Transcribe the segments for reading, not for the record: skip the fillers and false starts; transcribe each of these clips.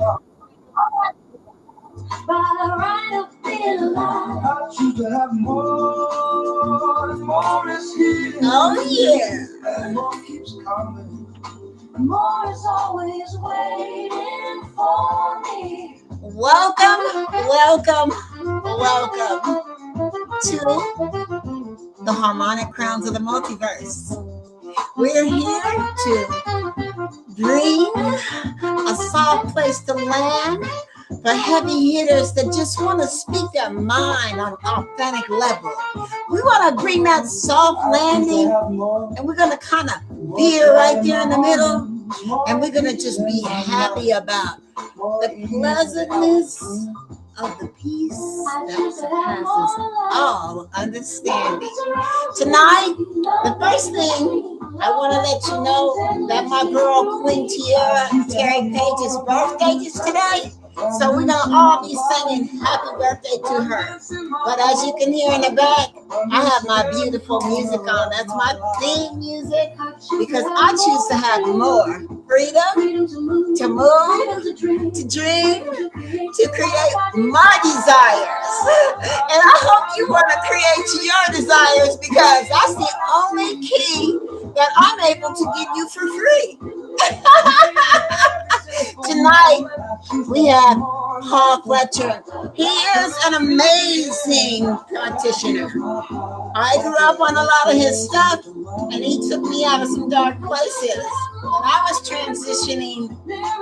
I choose to have more, more is here. Oh yeah. And more keeps coming. More is always waiting for me. Welcome to the Harmonic Crowns of the Multiverse. We're here to bring a soft place to land for heavy hitters that just want to speak their mind on an authentic level. We want to bring that soft landing, and we're going to kind of veer right there in the middle, and we're going to just be happy about the pleasantness of the peace that surpasses all understanding. Tonight, the first thing I want to let you know that my girl Terry Page's birthday is today. So we're going to all be singing happy birthday to her. But as you can hear in the back, I have my beautiful music on. That's my theme music because I choose to have more freedom to move, to dream, to create my desires. And I hope you want to create your desires because that's the only key that I'm able to give you for free. Tonight, we have Fletcher. He is an amazing practitioner. I grew up on a lot of his stuff, and he took me out of some dark places. When I was transitioning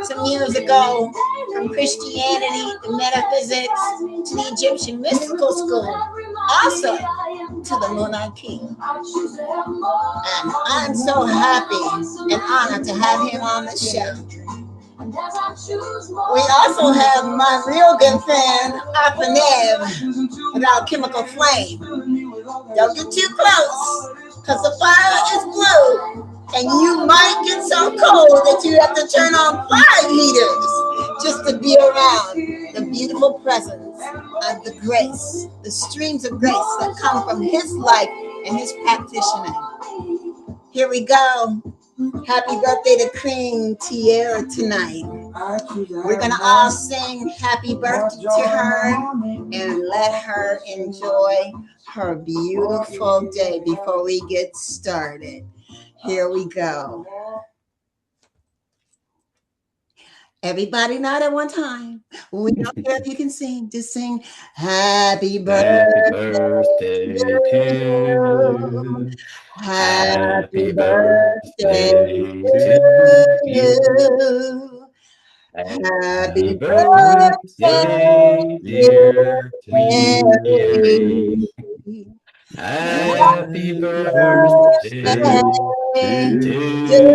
some years ago from Christianity to metaphysics to the Egyptian mystical school, also to the monarchy. And I'm so happy and honored to have him on the show. We also have my real good friend, Ofer Niv, with Alchemical Flame. Don't get too close, because the fire is blue, and you might get so cold that you have to turn on 5 heaters just to be around the beautiful presence of the grace, the streams of grace that come from his life and his practicing. Here we go. Happy birthday to Queen Tierra tonight. We're going to all sing happy birthday to her and let her enjoy her beautiful day before we get started. Here we go. Everybody not at one time. We don't care if you can sing. Just sing happy birthday to you. Happy birthday to you. Happy birthday, dear Mary. Happy birthday to you.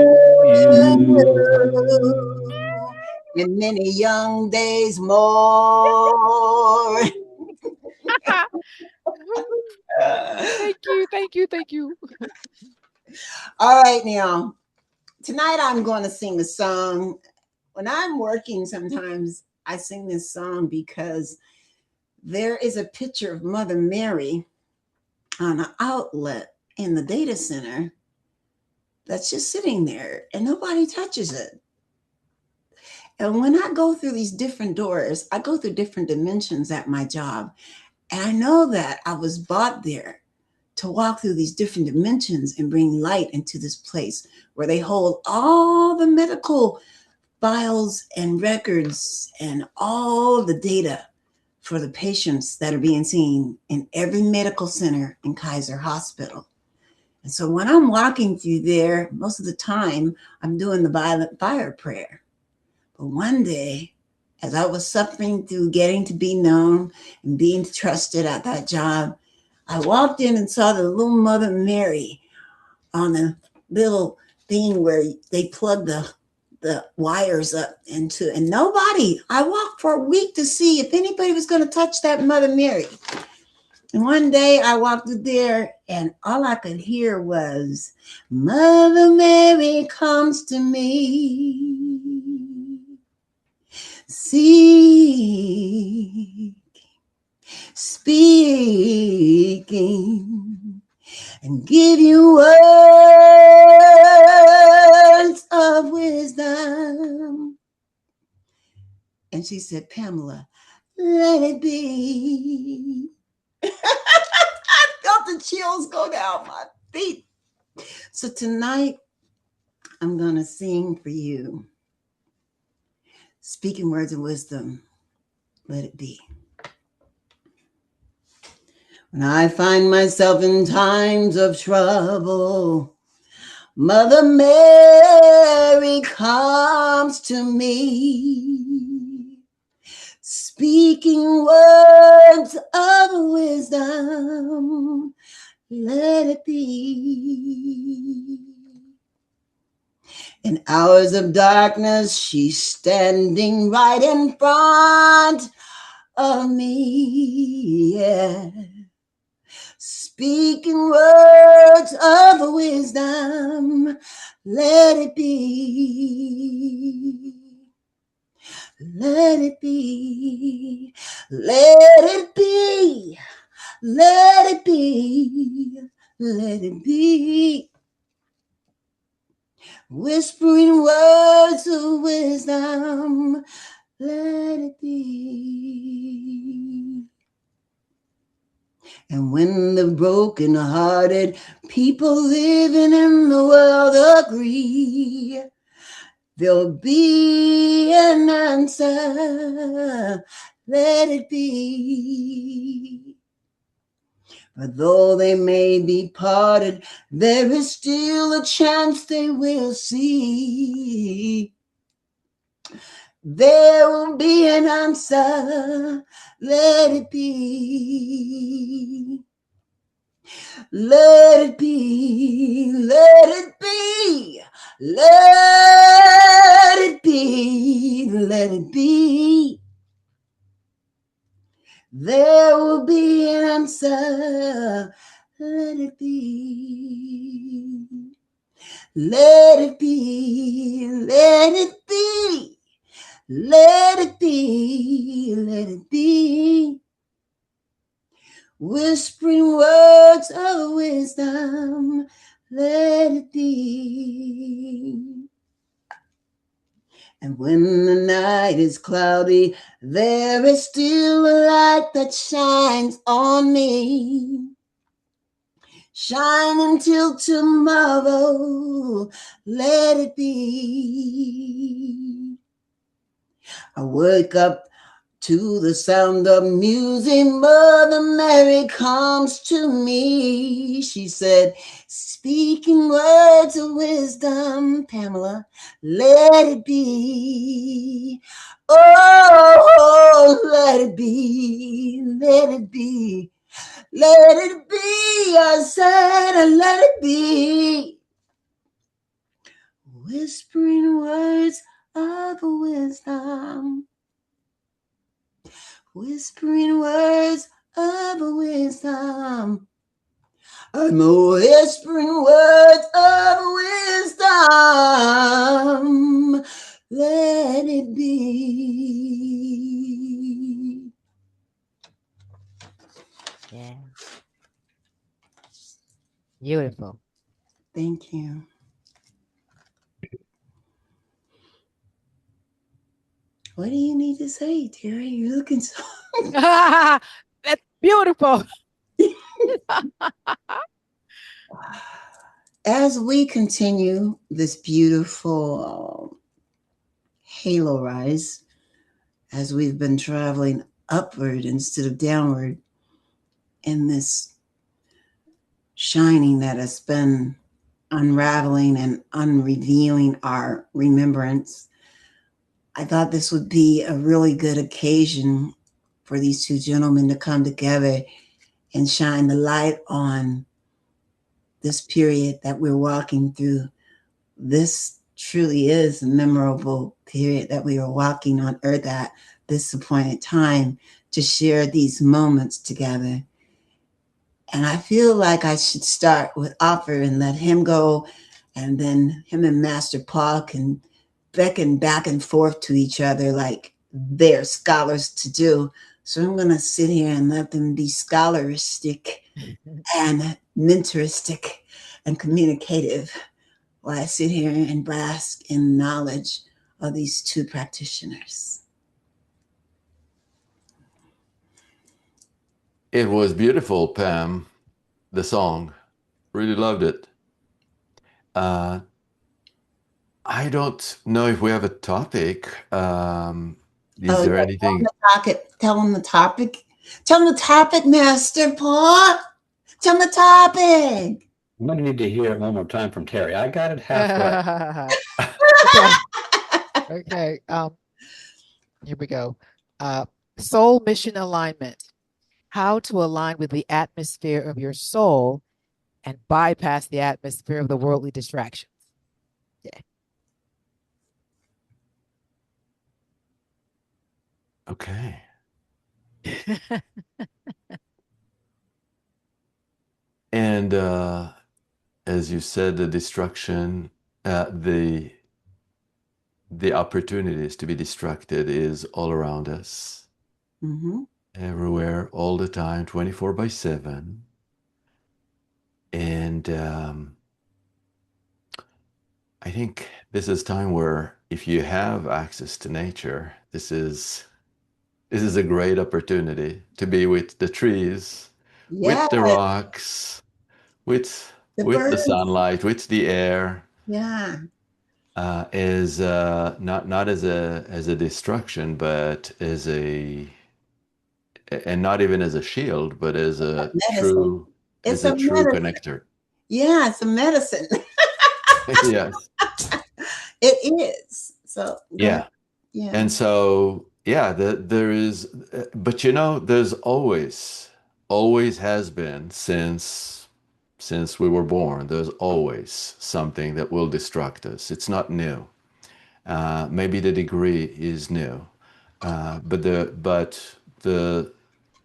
And many young days more. Thank you. All right, now. Tonight I'm going to sing a song. When I'm working, sometimes I sing this song because there is a picture of Mother Mary on an outlet in the data center that's just sitting there and nobody touches it. And when I go through these different doors, I go through different dimensions at my job. And I know that I was brought there to walk through these different dimensions and bring light into this place where they hold all the medical files and records and all the data for the patients that are being seen in every medical center in Kaiser Hospital. And so when I'm walking through there, most of the time I'm doing the violent fire prayer. But one day, as I was suffering through getting to be known and being trusted at that job, I walked in and saw the little Mother Mary on the little thing where they plug the wires up into, and nobody, I walked for a week to see if anybody was going to touch that Mother Mary. And one day I walked through there and all I could hear was, Mother Mary comes to me. Speaking and give you words. words of wisdom. And she said, Pamela, let it be. I felt the chills go down my feet. So tonight, I'm going to sing for you. Speaking words of wisdom, let it be. When I find myself in times of trouble, Mother Mary comes to me, speaking words of wisdom, let it be. In hours of darkness, she's standing right in front of me, yeah. Speaking words of wisdom, let it be. Let it be. Let it be. Let it be. Let it be. Whispering words of wisdom, let it be. And when the broken-hearted people living in the world agree, there'll be an answer, let it be. But though they may be parted, there is still a chance they will see. There will be an answer, let it be. Let it be, let it be, let it be, let it be. There will be an answer, let it be. Let it be, let it be, let it be, let it be. Whispering words of wisdom, let it be. And when the night is cloudy, there is still a light that shines on me. Shine until tomorrow, let it be. I wake up to the sound of music, Mother Mary comes to me. She said, speaking words of wisdom, Pamela, let it be. Oh, let it be, let it be. Let it be, I said, let it be. Whispering words of wisdom. Whispering words of wisdom. I'm whispering words of wisdom. Let it be. Yeah. Beautiful. Thank you. What do you need to say, Terry? You're looking so... That's beautiful. As we continue this beautiful halo rise, as we've been traveling upward instead of downward in this shining that has been unraveling and unrevealing our remembrance, I thought this would be a really good occasion for these two gentlemen to come together and shine the light on this period that we're walking through. This truly is a memorable period that we are walking on earth at this appointed time to share these moments together. And I feel like I should start with Ofer and let him go, and then him and Master Paul can beckon back and forth to each other like they're scholars to do. So I'm going to sit here and let them be scholaristic and mentoristic and communicative while I sit here and bask in knowledge of these two practitioners. It was beautiful, Pam. The song. Really loved it. Uh, I don't know if we have a topic. Is Oh, there yeah. Tell them anything? the topic. Tell them the topic. Tell them the topic, Master Paul. Tell them the topic. I'm going to need to hear it one more time from Terry. I got it halfway. Okay. Okay. Here we go. Soul mission alignment. How to align with the atmosphere of your soul and bypass the atmosphere of the worldly distractions. Yeah. Okay. And as you said, the destruction, the opportunities to be distracted is all around us, everywhere, all the time, 24/7. And I think this is time where if you have access to nature, this is a great opportunity to be with the trees, with the rocks, with the sunlight, with the air. Yeah. As not as a destruction, but as and not even as a shield, but as a true connector. Yeah, it's a medicine. Yes. It is. So yeah. And so there is, but there's always has been since we were born. There's always something that will distract us. It's not new. Maybe the degree is new, but the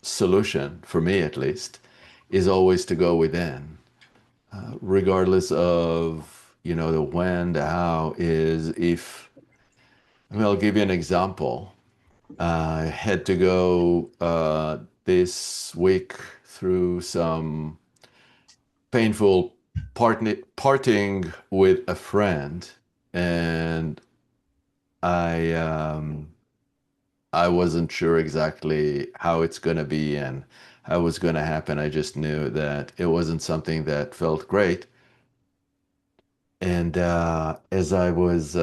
solution, for me at least, is always to go within, regardless of the when, the how. I'll give you an example. I had to go this week through some painful parting with a friend, and I wasn't sure exactly how it's going to be and how it was going to happen. I just knew that it wasn't something that felt great. And as I was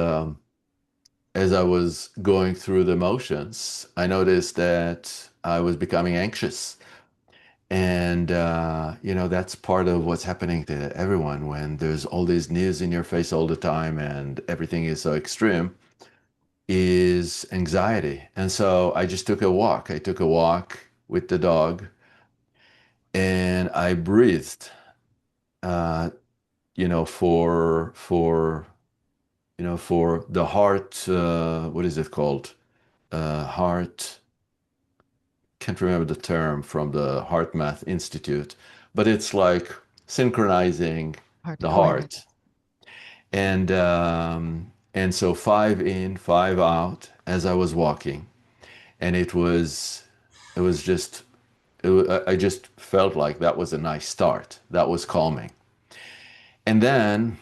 going through the motions, I noticed that I was becoming anxious. And that's part of what's happening to everyone when there's all this news in your face all the time and everything is so extreme, is anxiety. And so I just took a walk. I took a walk with the dog and I breathed, for the heart, what is it called? Heart, can't remember the term from the Heart Math Institute, but it's like synchronizing the heart. And so 5 in, 5 out as I was walking. And I just felt like that was a nice start. That was calming. And then,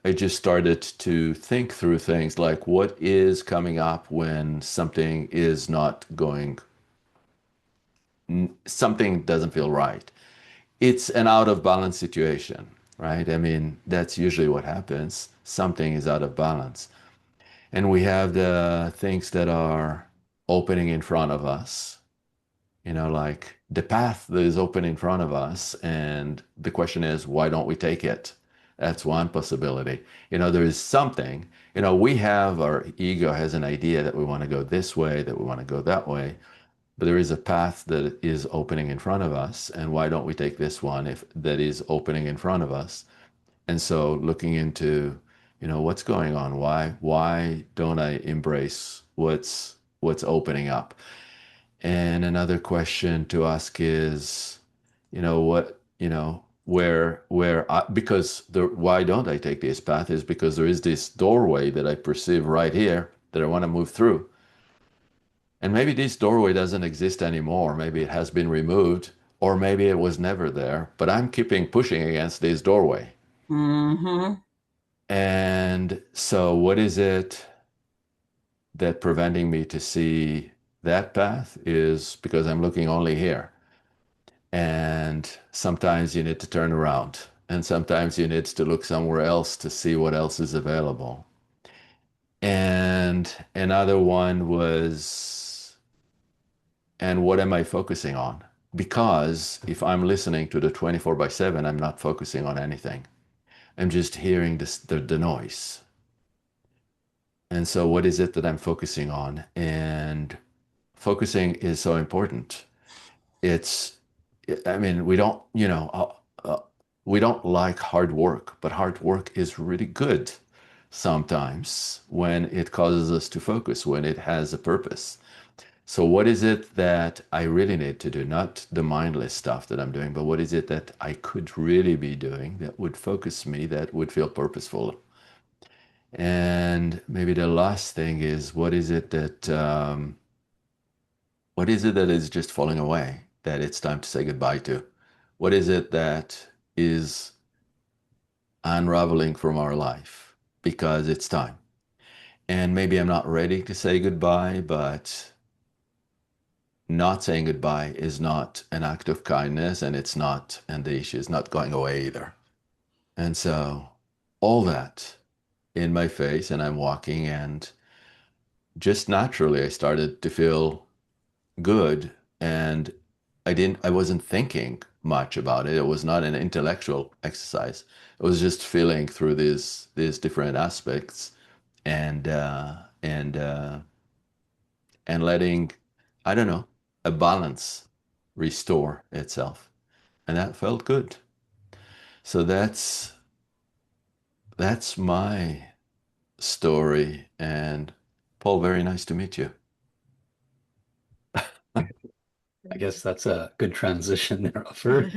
I just started to think through things like what is coming up when something doesn't feel right. It's an out of balance situation, right? I mean, that's usually what happens. Something is out of balance. And we have the things that are opening in front of us, like the path that is open in front of us. And the question is, why don't we take it? That's one possibility. There is something, our ego has an idea that we want to go this way, that we want to go that way. But there is a path that is opening in front of us. And why don't we take this one if that is opening in front of us? And so looking into, what's going on? Why don't I embrace what's opening up? And another question to ask is, why don't I take this path is because there is this doorway that I perceive right here that I want to move through. And maybe this doorway doesn't exist anymore. Maybe it has been removed, or maybe it was never there, but I'm keeping pushing against this doorway. Mm-hmm. And so what is it that preventing me to see that path is because I'm looking only here. And sometimes you need to turn around, and sometimes you need to look somewhere else to see what else is available. And another one was, and what am I focusing on? Because if I'm listening to the 24/7, I'm not focusing on anything. I'm just hearing the noise. And so what is it that I'm focusing on? And focusing is so important. I mean, we don't like hard work, but hard work is really good sometimes when it causes us to focus, when it has a purpose. So what is it that I really need to do? Not the mindless stuff that I'm doing, but what is it that I could really be doing that would focus me, that would feel purposeful? And maybe the last thing is, what is it that is just falling away, that it's time to say goodbye to? What is it that is unraveling from our life because it's time? And maybe I'm not ready to say goodbye, but not saying goodbye is not an act of kindness, and the issue is not going away either. And so all that in my face, and I'm walking, and just naturally I started to feel good. And I wasn't thinking much about it. It was not an intellectual exercise. It was just feeling through these different aspects, and and letting, I don't know, a balance restore itself. And that felt good. So that's my story. And Paul, very nice to meet you. I guess that's a good transition there, Ofer.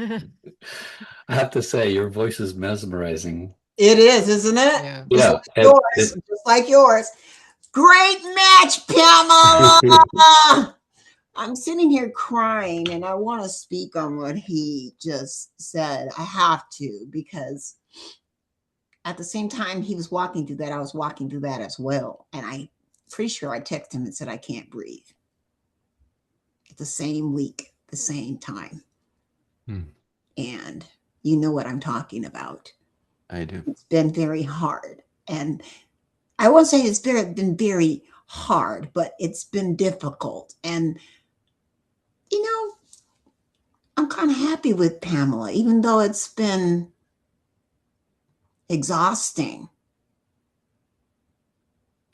I have to say, your voice is mesmerizing. It is, isn't it? Yeah. Just Yeah, like yours. Just like yours. Great match, Pamela. I'm sitting here crying, and I want to speak on what he just said. I have to, because at the same time he was walking through that, I was walking through that as well. And I'm pretty sure I texted him and said, I can't breathe. At the same week, the same time. And you know what I'm talking about. I do. It's been very hard. And I won't say it's been very hard, but it's been difficult. And, you know, I'm kind of happy with Pamela, even though it's been exhausting.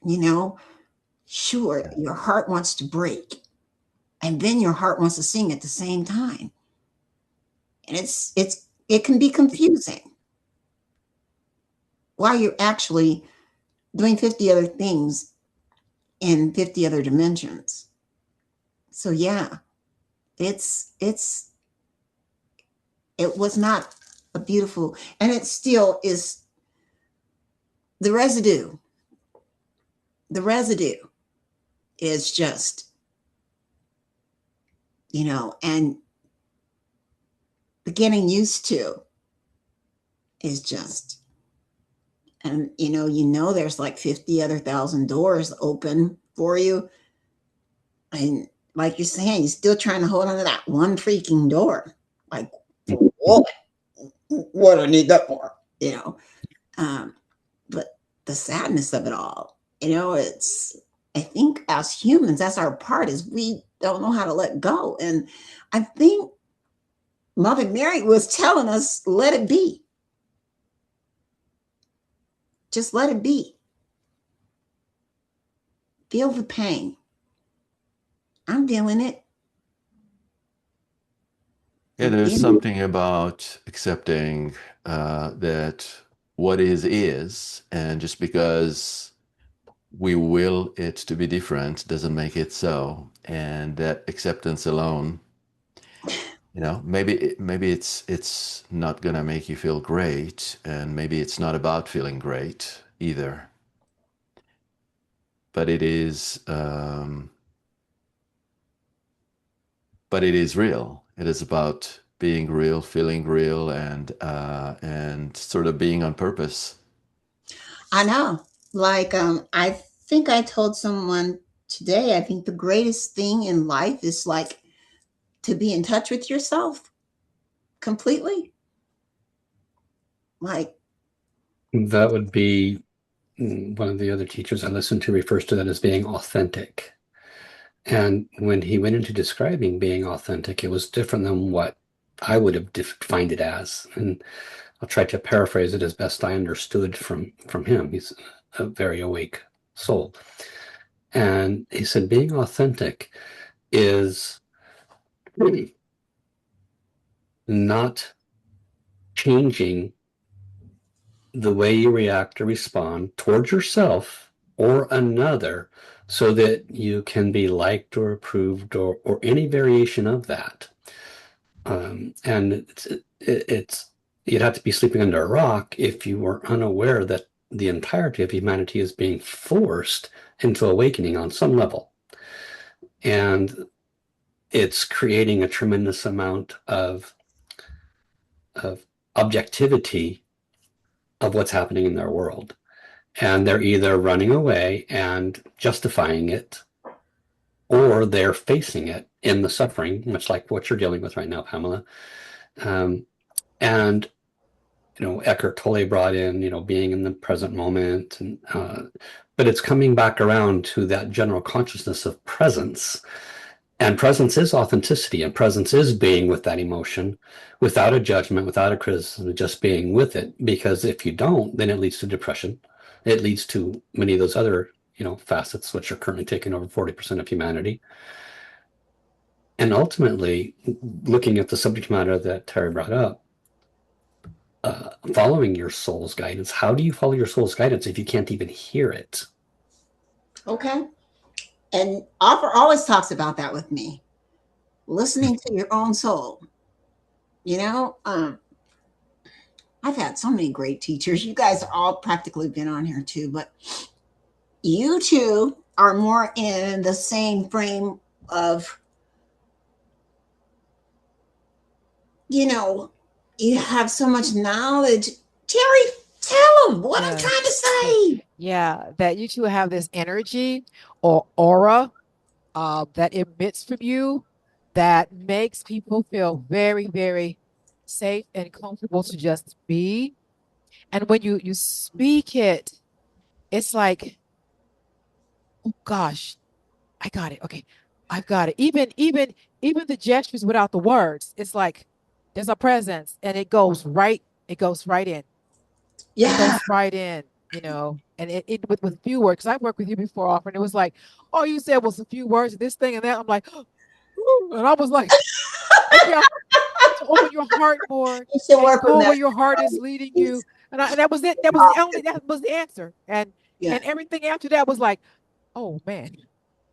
You know, sure, your heart wants to break, and then your heart wants to sing at the same time. And it can be confusing while you're actually doing 50 other things in 50 other dimensions. So yeah, it was not a beautiful, and it still is. The residue is just, you know, and the getting used to is just, and you know, there's like 50 other thousand doors open for you. And like you're saying, you're still trying to hold on to that one freaking door. Like, what do I need that for? You know, but the sadness of it all, you know, I think as humans, that's our part, is we don't know how to let go. And I think Mother Mary was telling us, let it be. Just let it be. Feel the pain. I'm feeling it. Yeah, there's something about accepting that what is, and just because we will it to be different doesn't make it so. And that acceptance alone, you know, maybe it's not gonna make you feel great, and maybe it's not about feeling great either. But it is real. It is about being real, feeling real, and sort of being on purpose. I know. Like, I think I told someone today, I think the greatest thing in life is like to be in touch with yourself completely. Like, That would be one of the other teachers I listened to refers to that as being authentic. And when he went into describing being authentic, it was different than what I would have defined it as. And I'll try to paraphrase it as best I understood from him. He's a very awake soul. And he said being authentic is not changing the way you react or respond towards yourself or another so that you can be liked or approved or any variation of that. And it's you'd have to be sleeping under a rock if you were unaware that the entirety of humanity is being forced into awakening on some level. And it's creating a tremendous amount of objectivity of what's happening in their world. And they're either running away and justifying it, or they're facing it in the suffering, much like what you're dealing with right now, Pamela. And Eckhart Tolle brought in, being in the present moment, and but it's coming back around to that general consciousness of presence. And presence is authenticity, and presence is being with that emotion without a judgment, without a criticism, just being with it. Because if you don't, then it leads to depression. It leads to many of those other, facets, which are currently taking over 40% of humanity. And ultimately, looking at the subject matter that Terry brought up, following your soul's guidance. How do you follow your soul's guidance if you can't even hear it? okay. And Ofer always talks about that with me. Listening to your own soul. I've had so many great teachers. You guys have all practically been on here too, but you two are more in the same frame of, you have so much knowledge. Terry, tell them what I'm trying to say. Yeah, that you two have this energy or aura that emits from you that makes people feel very, very safe and comfortable to just be. And when you speak it, it's like, oh gosh, I got it. Okay, I've got it. Even the gestures without the words, it's like there's a presence, and it goes right in. Yeah. It goes right in, and it with few words. Because I've worked with you before, often. It was like, all you said was a few words, this thing and that. I'm like, and I was like, okay, to open your heart more and go where your heart is leading you. And that was it. That was the answer. And everything after that was like, oh man,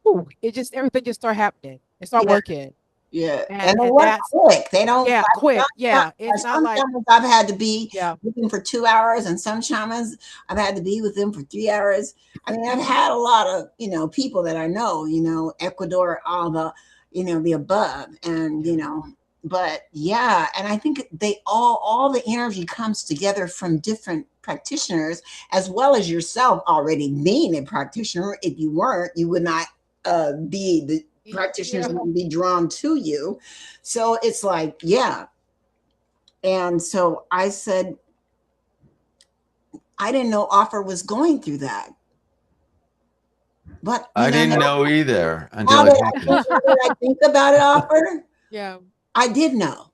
ooh, everything just started happening. It started working. Yeah. And they work quick. They don't. Yeah, quick. Yeah. It's not like shamans I've had to be with them for 2 hours, and some shamans I've had to be with them for 3 hours. I mean, I've had a lot of, people that I know, Ecuador, all the, the above. And, but yeah, and I think they all the energy comes together from different practitioners, as well as yourself already being a practitioner. If you weren't, you would not be the practitioners would be drawn to you. So it's like, yeah. And so I said, I didn't know Ofer was going through that. But I didn't know either until it happened. I think about it, Ofer. Yeah. I did know,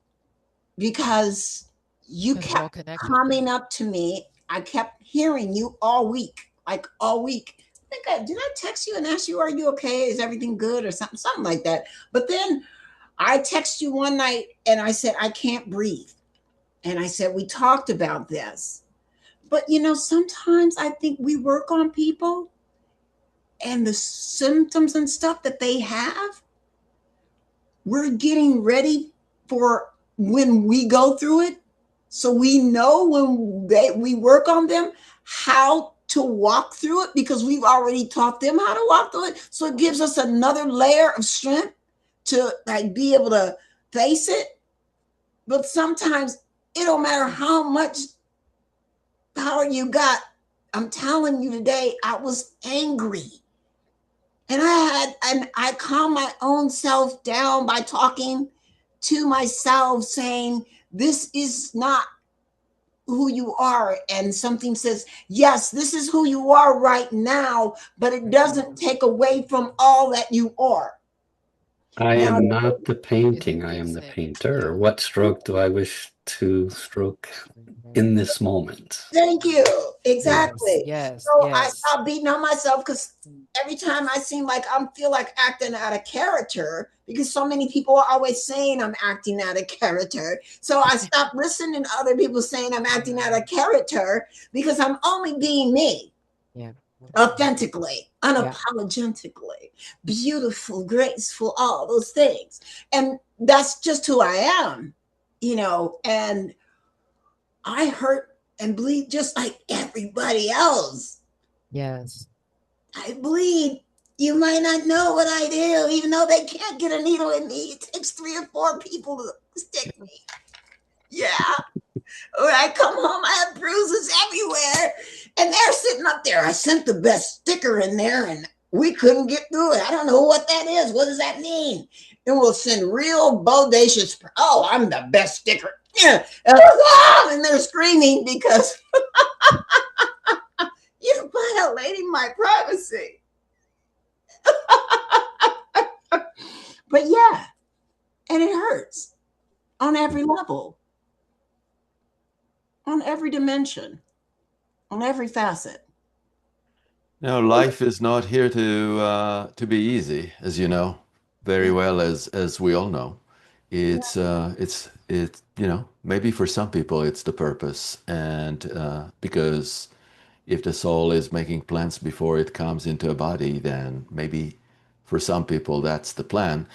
because you kept coming up to me. I kept hearing you all week, like all week. Did I text you and ask you, are you okay? Is everything good or something like that? But then I texted you one night and I said, I can't breathe. And I said, we talked about this. But, sometimes I think we work on people and the symptoms and stuff that they have, we're getting ready for when we go through it. So we know when we work on them, how to walk through it, because we've already taught them how to walk through it. So it gives us another layer of strength to be able to face it. But sometimes it don't matter how much power you got. I'm telling you today, I was angry. And I And I calm my own self down by talking to myself, saying, this is not who you are. And something says, yes, this is who you are right now, but it doesn't take away from all that you are. I Now, am not the painting, It I am keeps the it, painter. yeah. What stroke do I wish to stroke in this moment? thank you. Yes, Exactly. yes, So I yes. stop beating on myself, because every time I seem like I feel like acting out of character, because so many people are always saying I'm acting out of character. So I stop listening to other people saying I'm acting out of character, because I'm only being me. Yeah. Authentically, Yeah. unapologetically, beautiful, graceful, all those things. And that's just who I am, and I hurt and bleed just like everybody else. Yes. I bleed. You might not know what I do, even though they can't get a needle in me. It takes 3 or 4 people to stick me. Yeah. When I come home, I have bruises everywhere. And they're sitting up there. I sent the best sticker in there and we couldn't get through it. I don't know what that is. What does that mean? And we'll send real bodacious, oh, I'm the best sticker. Yeah. And they're screaming because you violating my privacy. But yeah, and it hurts on every level, on every dimension, on every facet. No, life is not here to be easy, as you know very well, as we all know. It's maybe for some people it's the purpose, and because if the soul is making plans before it comes into a body, then maybe for some people that's the plan.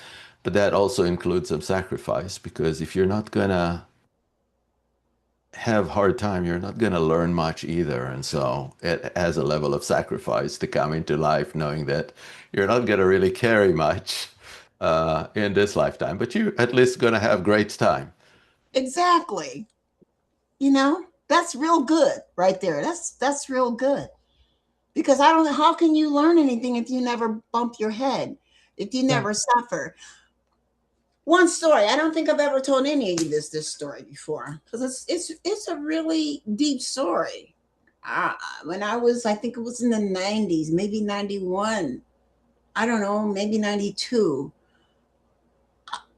But that also includes some sacrifice, because if you're not gonna have hard time, you're not going to learn much either. And so it has a level of sacrifice to come into life, knowing that you're not going to really carry much in this lifetime, but you're at least going to have great time. Exactly. That's real good right there. That's real good. Because I don't know, how can you learn anything if you never bump your head, if you never suffer? One story. I don't think I've ever told any of you this story before, because it's a really deep story. When I think it was in the 90s, maybe 91, I don't know, maybe 92.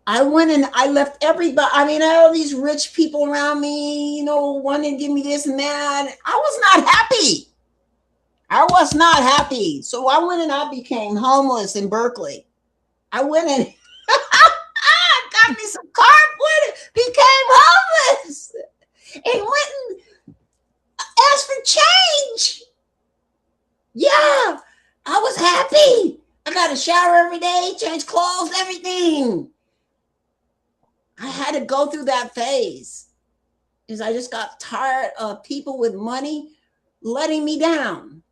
I went and I left everybody. I mean, all these rich people around me, wanting to give me this and that. I was not happy. I was not happy. So I went and I became homeless in Berkeley. I went and got me some cardboard, became homeless, and went and asked for change. Yeah, I was happy. I got a shower every day, change clothes, everything. I had to go through that phase because I just got tired of people with money letting me down,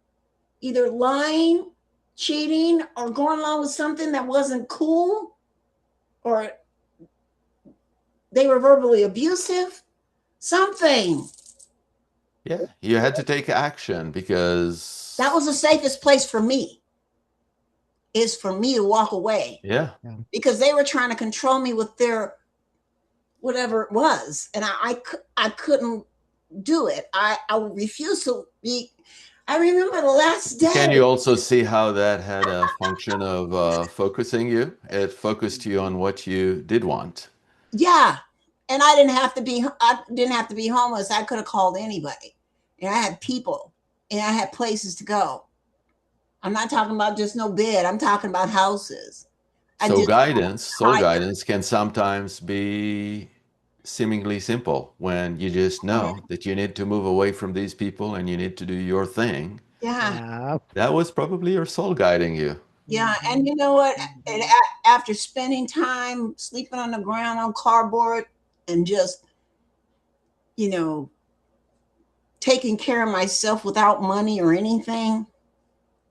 either lying, cheating, or going along with something that wasn't cool, or they were verbally abusive, something. Yeah, you had to take action because That was the safest place for me, is for me to walk away. Yeah. Because they were trying to control me with their whatever it was. And I couldn't do it. I refused to be. I remember the last day. Can you also see how that had a function of focusing you? It focused you on what you did want. Yeah. And I didn't have to be homeless. I could have called anybody. And I had people and I had places to go. I'm not talking about just no bed. I'm talking about houses. So soul guidance can sometimes be seemingly simple when you just know that you need to move away from these people and you need to do your thing. Yeah. That was probably your soul guiding you. Yeah. And you know what? And after spending time sleeping on the ground on cardboard and just, taking care of myself without money or anything,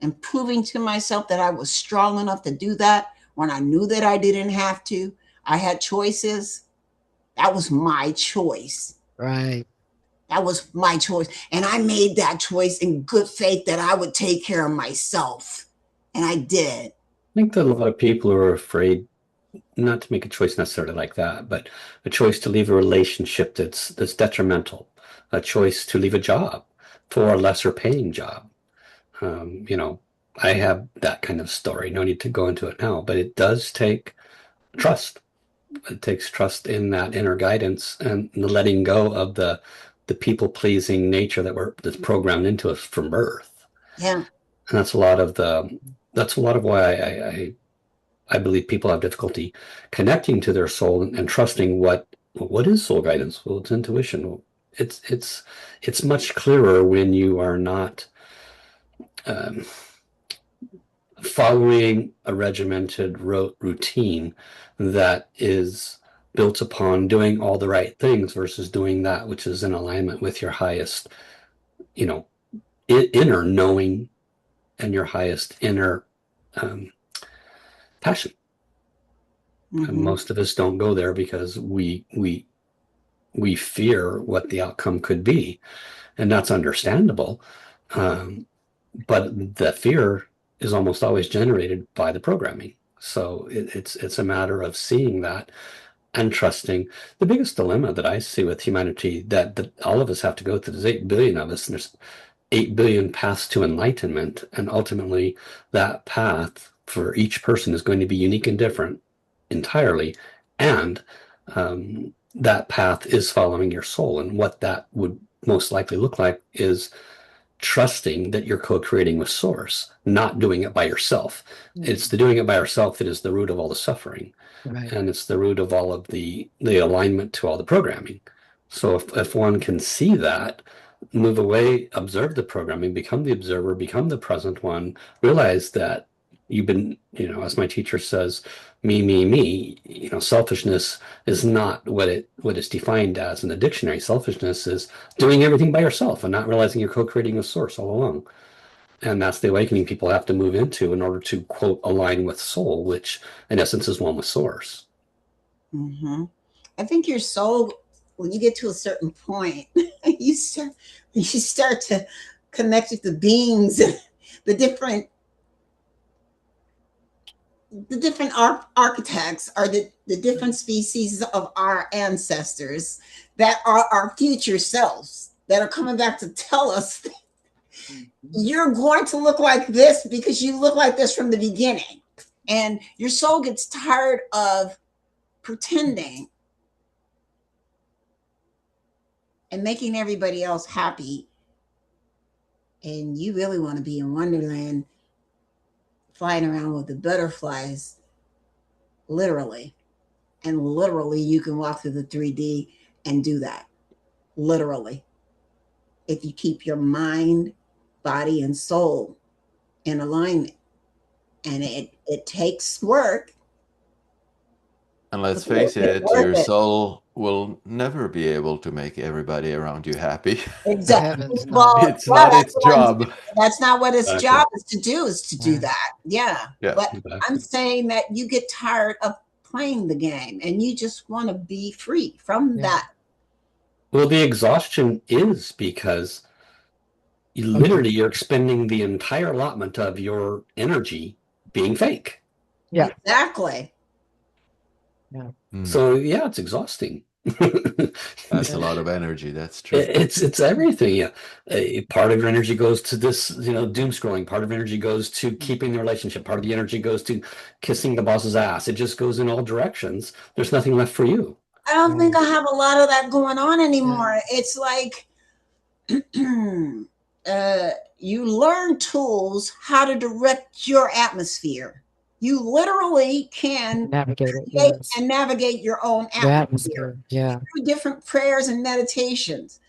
and proving to myself that I was strong enough to do that when I knew that I didn't have to. I had choices. That was my choice. Right. That was my choice. And I made that choice in good faith that I would take care of myself. And I did. think that a lot of people are afraid not to make a choice necessarily like that, but a choice to leave a relationship that's detrimental, a choice to leave a job for a lesser paying job. I have that kind of story. No need to go into it now, but it does take trust. It takes trust in that inner guidance and the letting go of the people pleasing nature that's programmed into us from birth. Yeah. And that's a lot of why I believe people have difficulty connecting to their soul and trusting what is soul guidance. Well, it's intuition. Well, it's much clearer when you are not following a regimented routine that is built upon doing all the right things versus doing that which is in alignment with your highest, inner knowing and your highest inner passion. Mm-hmm. And most of us don't go there because we fear what the outcome could be, and that's understandable. But the fear is almost always generated by the programming. So it's a matter of seeing that and trusting. The biggest dilemma that I see with humanity that all of us have to go through, there's 8 billion of us, and there's 8 billion paths to enlightenment. And ultimately, that path for each person is going to be unique and different entirely. And that path is following your soul. And what that would most likely look like is trusting that you're co-creating with source, not doing it by yourself. Mm-hmm. It's the doing it by yourself that is the root of all the suffering. Right. And it's the root of all of the alignment to all the programming. So if one can see that, move away, observe the programming, become the observer, become the present one, realize that you've been, as my teacher says, me, selfishness is not what is defined as in the dictionary. Selfishness is doing everything by yourself and not realizing you're co-creating with source all along. And that's the awakening people have to move into in order to, quote, align with soul, which in essence is one with source. Mm-hmm. I think your soul, when you get to a certain point, you start to connect with the beings, the different architects are the different species of our ancestors that are our future selves that are coming back to tell us you're going to look like this because you look like this from the beginning. And your soul gets tired of pretending and making everybody else happy. And you really want to be in Wonderland flying around with the butterflies, literally. And literally, you can walk through the 3D and do that. Literally. If you keep your mind, body, and soul in alignment. And it takes work. And let's face it, your soul will never be able to make everybody around you happy. Exactly. It's not its job. That's not what its job is to do that. Yeah. But exactly. I'm saying that you get tired of playing the game and you just want to be free from that. Well, the exhaustion is because literally you're expending the entire allotment of your energy being fake. Yeah. Exactly. Yeah. So it's exhausting. That's a lot of energy. That's true. It's everything. Yeah. Part of your energy goes to this, doom scrolling. Part of energy goes to keeping the relationship. Part of the energy goes to kissing the boss's ass. It just goes in all directions. There's nothing left for you. I don't think I have a lot of that going on anymore. Yeah. It's like you learn tools how to direct your atmosphere. You literally can navigate it and navigate your own atmosphere. Yeah. Through different prayers and meditations.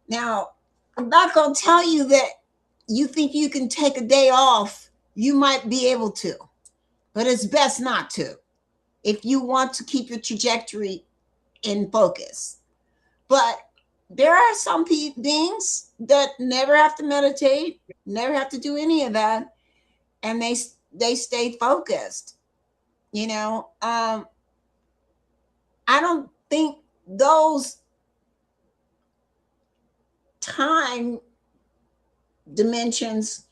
Now, I'm not going to tell you that you think you can take a day off. You might be able to, but it's best not to if you want to keep your trajectory in focus. But there are some beings that never have to meditate, never have to do any of that, and they stay focused. I don't think those time dimensions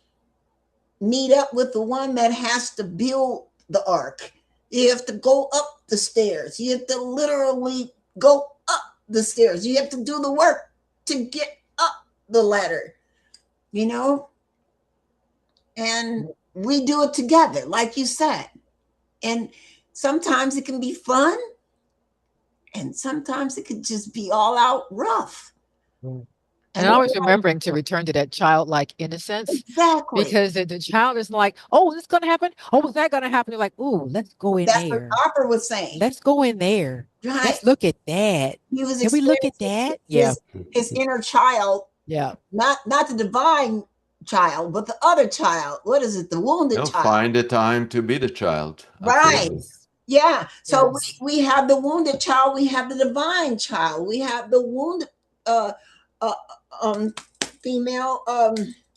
meet up with the one that has to build the ark. You have to go up the stairs. You have to literally go up the stairs. You have to do the work to get up the ladder, you know? And we do it together, like you said. And sometimes it can be fun, and sometimes it could just be all out rough. And always remembering to return to that childlike innocence. Exactly. Because the child is like, oh, is this going to happen? Oh, is that going to happen? You're like, ooh, let's go in That's there. what Ofer was saying. Let's go in there. Right. Let's look at that. He was Can we look at that? His inner child. Yeah. Not the divine child, but the other child. What is it? The wounded child. Find the time to be the child. Right. Absolutely. Yeah. So we have the wounded child. We have the divine child. We have the wounded female.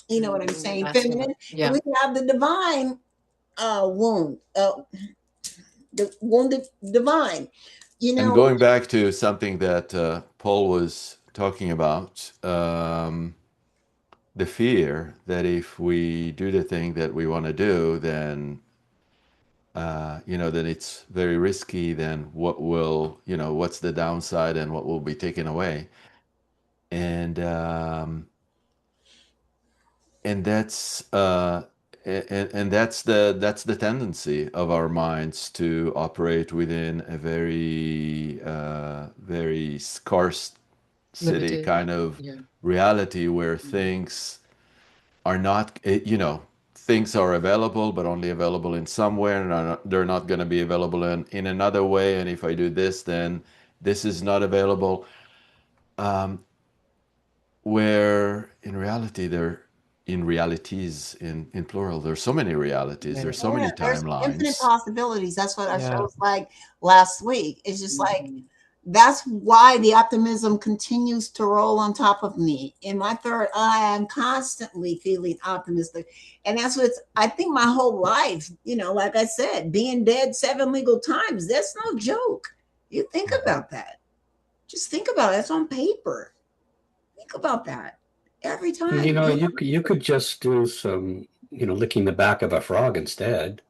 You know what I'm saying? Feminine. Yeah. And we have the divine wound. The wounded divine. You know. And going back to something that Paul was talking about, the fear that if we do the thing that we want to do, then then it's very risky. Then what will, what's the downside and what will be taken away? And that's and that's the tendency of our minds to operate within a very very scarce city kind of reality where things are not, things are available, but only available in somewhere, and they're not going to be available in another way. And if I do this, then this is not available. Where in reality, in realities, in plural, there's so many realities. There's so many timelines. There's infinite possibilities. That's what our show was like last week. It's just like, that's why the optimism continues to roll on top of me. In my third eye, I'm constantly feeling optimistic. And that's what's, I think my whole life, like I said, being dead 7 legal times, that's no joke. You think about that. Just think about it. That's on paper. Think about that every time. You could just do some, licking the back of a frog instead.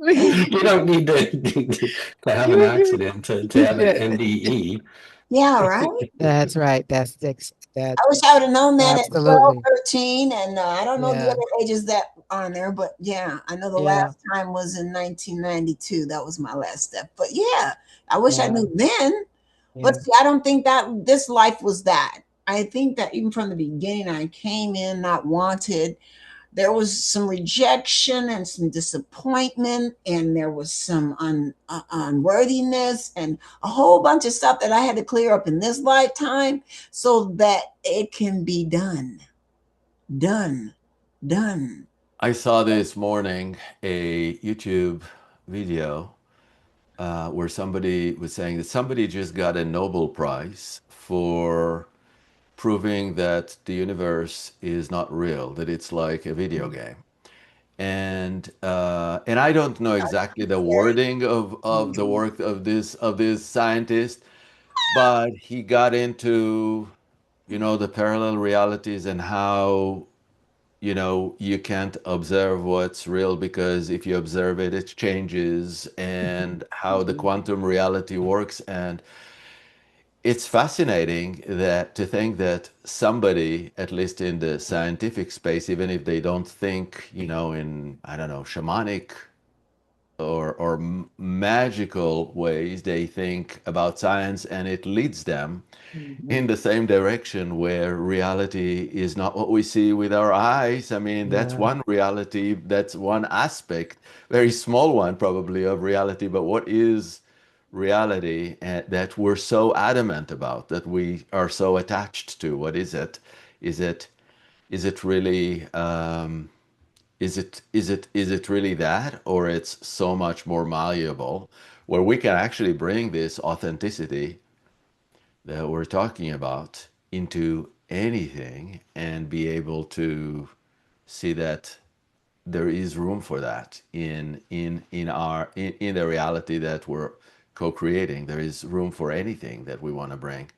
You don't need to have an accident to have an NDE. Yeah, right. That's right. That's that. I wish I would have known that Absolutely. at 12, 13, and I don't know the other ages that are on there, but yeah, I know the last time was in 1992. That was my last step. But yeah, I wish I knew then. But see, I don't think that this life was that. I think that even from the beginning, I came in not wanted. There was some rejection and some disappointment, and there was some unworthiness and a whole bunch of stuff that I had to clear up in this lifetime so that it can be done. I saw this morning a YouTube video where somebody was saying that somebody just got a Nobel Prize for proving that the universe is not real, that it's like a video game. And I don't know exactly the wording of the work of this scientist, but he got into, the parallel realities and how, you can't observe what's real because if you observe it, it changes, and how the quantum reality works. And it's fascinating to think that somebody, at least in the scientific space, even if they don't think, in, I don't know, shamanic or magical ways, they think about science and it leads them in the same direction where reality is not what we see with our eyes. I mean, that's one reality, that's one aspect, very small one probably of reality, but what is reality that we're so adamant about, that we are so attached to? What is it? Is it really is it really that, or it's so much more malleable where we can actually bring this authenticity that we're talking about into anything and be able to see that there is room for that in the reality that we're co-creating. There is room for anything that we want to bring.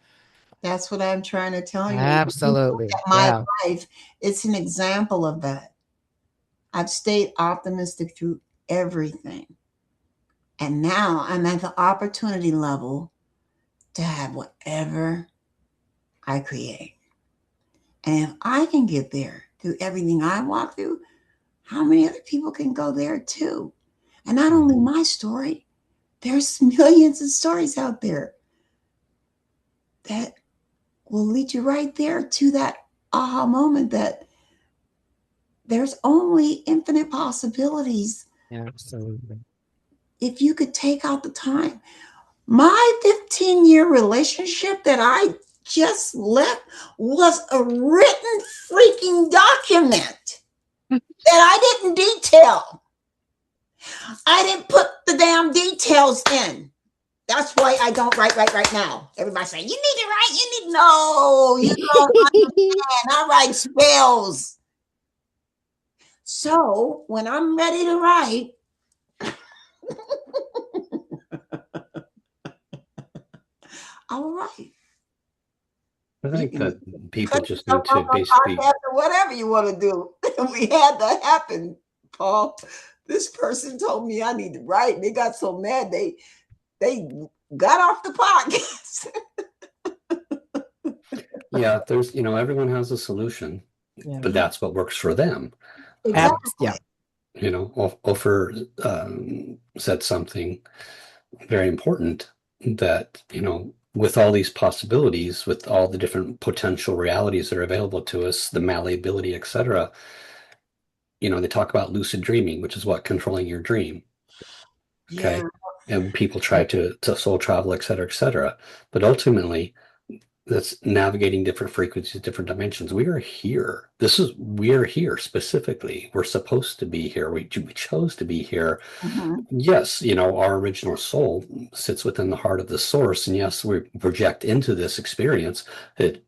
That's what I'm trying to tell you. Absolutely. My life, it's an example of that. I've stayed optimistic through everything. And now I'm at the opportunity level to have whatever I create. And if I can get there through everything I walk through, how many other people can go there too? And not only my story, there's millions of stories out there that will lead you right there to that aha moment that there's only infinite possibilities. Absolutely. If you could take out the time. My 15-year relationship that I just left was a written freaking document that I didn't detail. I didn't put the damn details in. That's why I don't write right now. Everybody say, you need to write, you need, no, you don't understand. I write spells. So when I'm ready to write, I'll write. I think that people just need to basically or whatever you want to do. We had that happen, Paul. This person told me I need to write, and they got so mad they got off the podcast. Yeah, there's everyone has a solution, but that's what works for them. Exactly. Yeah. Ofer said something very important that with all these possibilities, with all the different potential realities that are available to us, the malleability, etc. They talk about lucid dreaming, which is what, controlling your dream. Okay. Yeah. And people try to soul travel, etc. But ultimately, that's navigating different frequencies, different dimensions. We are here. We're here specifically. We're supposed to be here. We chose to be here. Mm-hmm. Yes, our original soul sits within the heart of the source. And yes, we project into this experience. It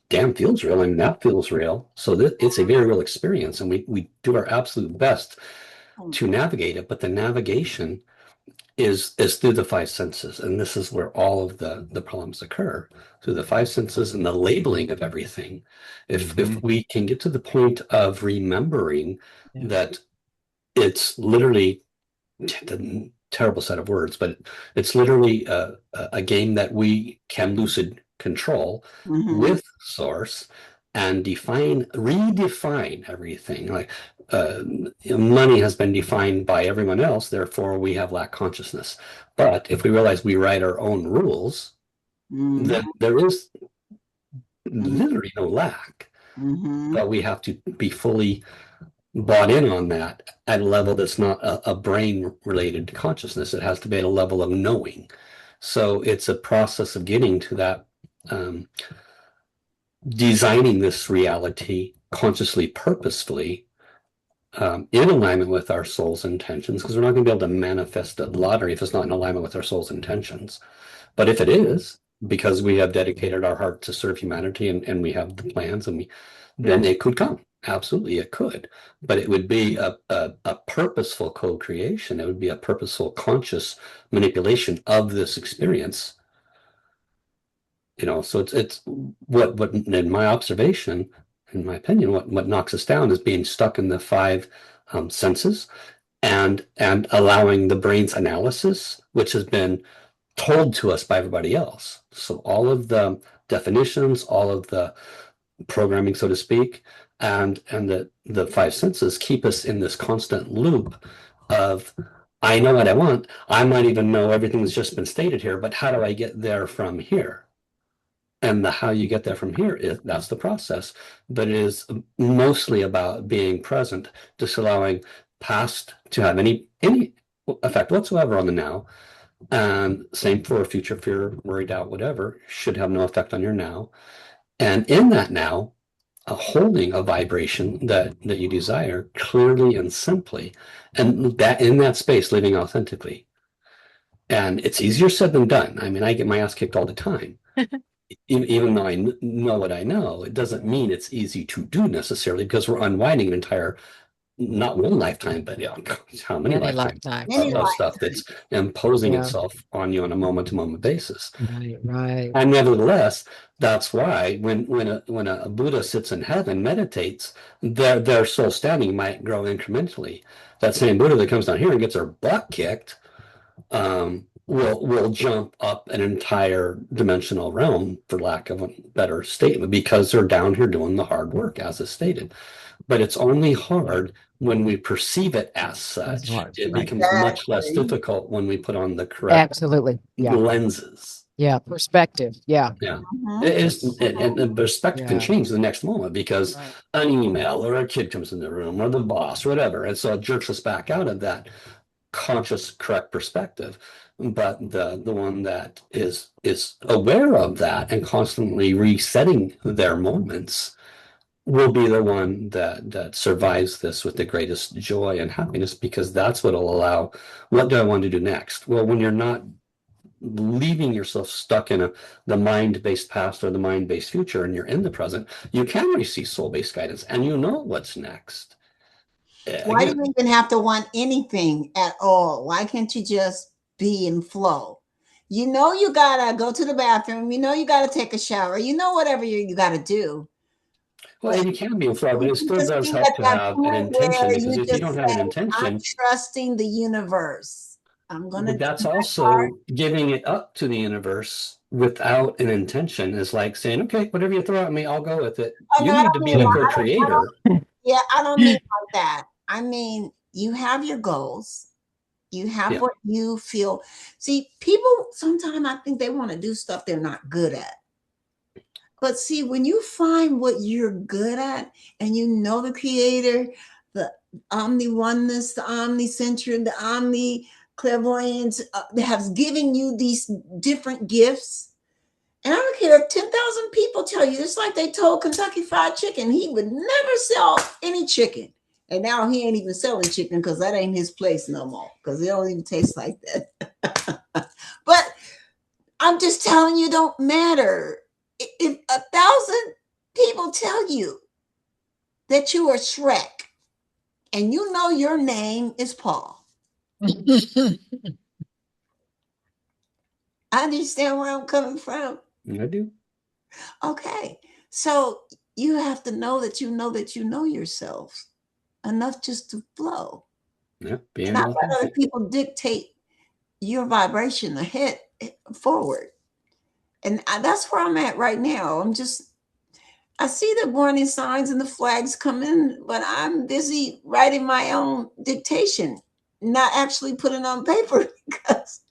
damn feels real. I mean, that feels real. So it's a very real experience. And we do our absolute best to navigate it. But the navigation is through the five senses. And this is where all of the problems occur, through the five senses and the labeling of everything. If we can get to the point of remembering that it's literally a terrible set of words, but it's literally a game that we can lucid control with source and redefine everything. Like money has been defined by everyone else, therefore we have lack consciousness. But if we realize we write our own rules, then there is literally no lack. But we have to be fully bought in on that at a level that's not a brain-related consciousness. It has to be at a level of knowing. So it's a process of getting to that, designing this reality consciously, purposefully, in alignment with our soul's intentions, because we're not going to be able to manifest a lottery if it's not in alignment with our soul's intentions. But if it is, because we have dedicated our heart to serve humanity and we have the plans, and then it could come. Absolutely, it could. But it would be a purposeful co-creation. It would be a purposeful, conscious manipulation of this experience. So it's what in my observation, in my opinion, what knocks us down is being stuck in the five senses and allowing the brain's analysis, which has been told to us by everybody else. So all of the definitions, all of the programming, so to speak, and the five senses keep us in this constant loop of, I know what I want. I might even know everything that's just been stated here, but how do I get there from here? And how you get there from here, that's the process. But it is mostly about being present, just allowing past to have any effect whatsoever on the now. And same for future fear, worry, doubt, whatever, should have no effect on your now. And in that now, holding a vibration that you desire clearly and simply, and that in that space, living authentically. And it's easier said than done. I mean, I get my ass kicked all the time. Even though I know what I know, it doesn't mean it's easy to do necessarily, because we're unwinding an entire not one lifetime, but how many lifetimes of stuff that's imposing itself on you on a moment-to-moment basis. Right. And nevertheless, that's why when a Buddha sits in heaven, meditates, their soul standing might grow incrementally. That same Buddha that comes down here and gets their butt kicked will jump up an entire dimensional realm, for lack of a better statement, because they're down here doing the hard work, as is stated. But it's only hard when we perceive it as such. It becomes much less difficult when we put on the correct lenses. Yeah, perspective. Yeah. And the perspective can change the next moment because an email or a kid comes in the room or the boss or whatever, and so it jerks us back out of that conscious, correct perspective. But the one that is aware of that and constantly resetting their moments will be the one that survives this with the greatest joy and happiness, because that's what will allow, what do I want to do next? Well, when you're not leaving yourself stuck in the mind-based past or the mind-based future, and you're in the present, you can receive soul-based guidance and you know what's next. Why do you even have to want anything at all? Why can't you just be in flow? You know, you gotta go to the bathroom, you know, you gotta take a shower, you know, whatever you gotta do. Well, and you can be in flow, but it still does help to have an intention, because if you don't have an intention, I'm trusting the universe. I'm gonna. But that's also giving it up to the universe without an intention is like saying, okay, whatever you throw at me, I'll go with it. You need to be the co-creator. Yeah, I don't mean like that. I mean, you have your goals. You have what you feel. See, people sometimes I think they want to do stuff they're not good at. But see, when you find what you're good at and you know the creator, the omni oneness, the omnicentric, the omni clairvoyance has given you these different gifts. And I don't care if 10,000 people tell you, it's like they told Kentucky Fried Chicken, he would never sell any chicken. And now he ain't even selling chicken because that ain't his place no more, because it don't even taste like that. But I'm just telling you, don't matter. If 1,000 people tell you that you are Shrek and you know your name is Paul, I understand where I'm coming from. I do. Okay. So you have to know that you know yourself enough just to flow. Yeah, not let other people dictate your vibration ahead forward. And that's where I'm at right now. I see the warning signs and the flags coming, but I'm busy writing my own dictation, not actually putting on paper, because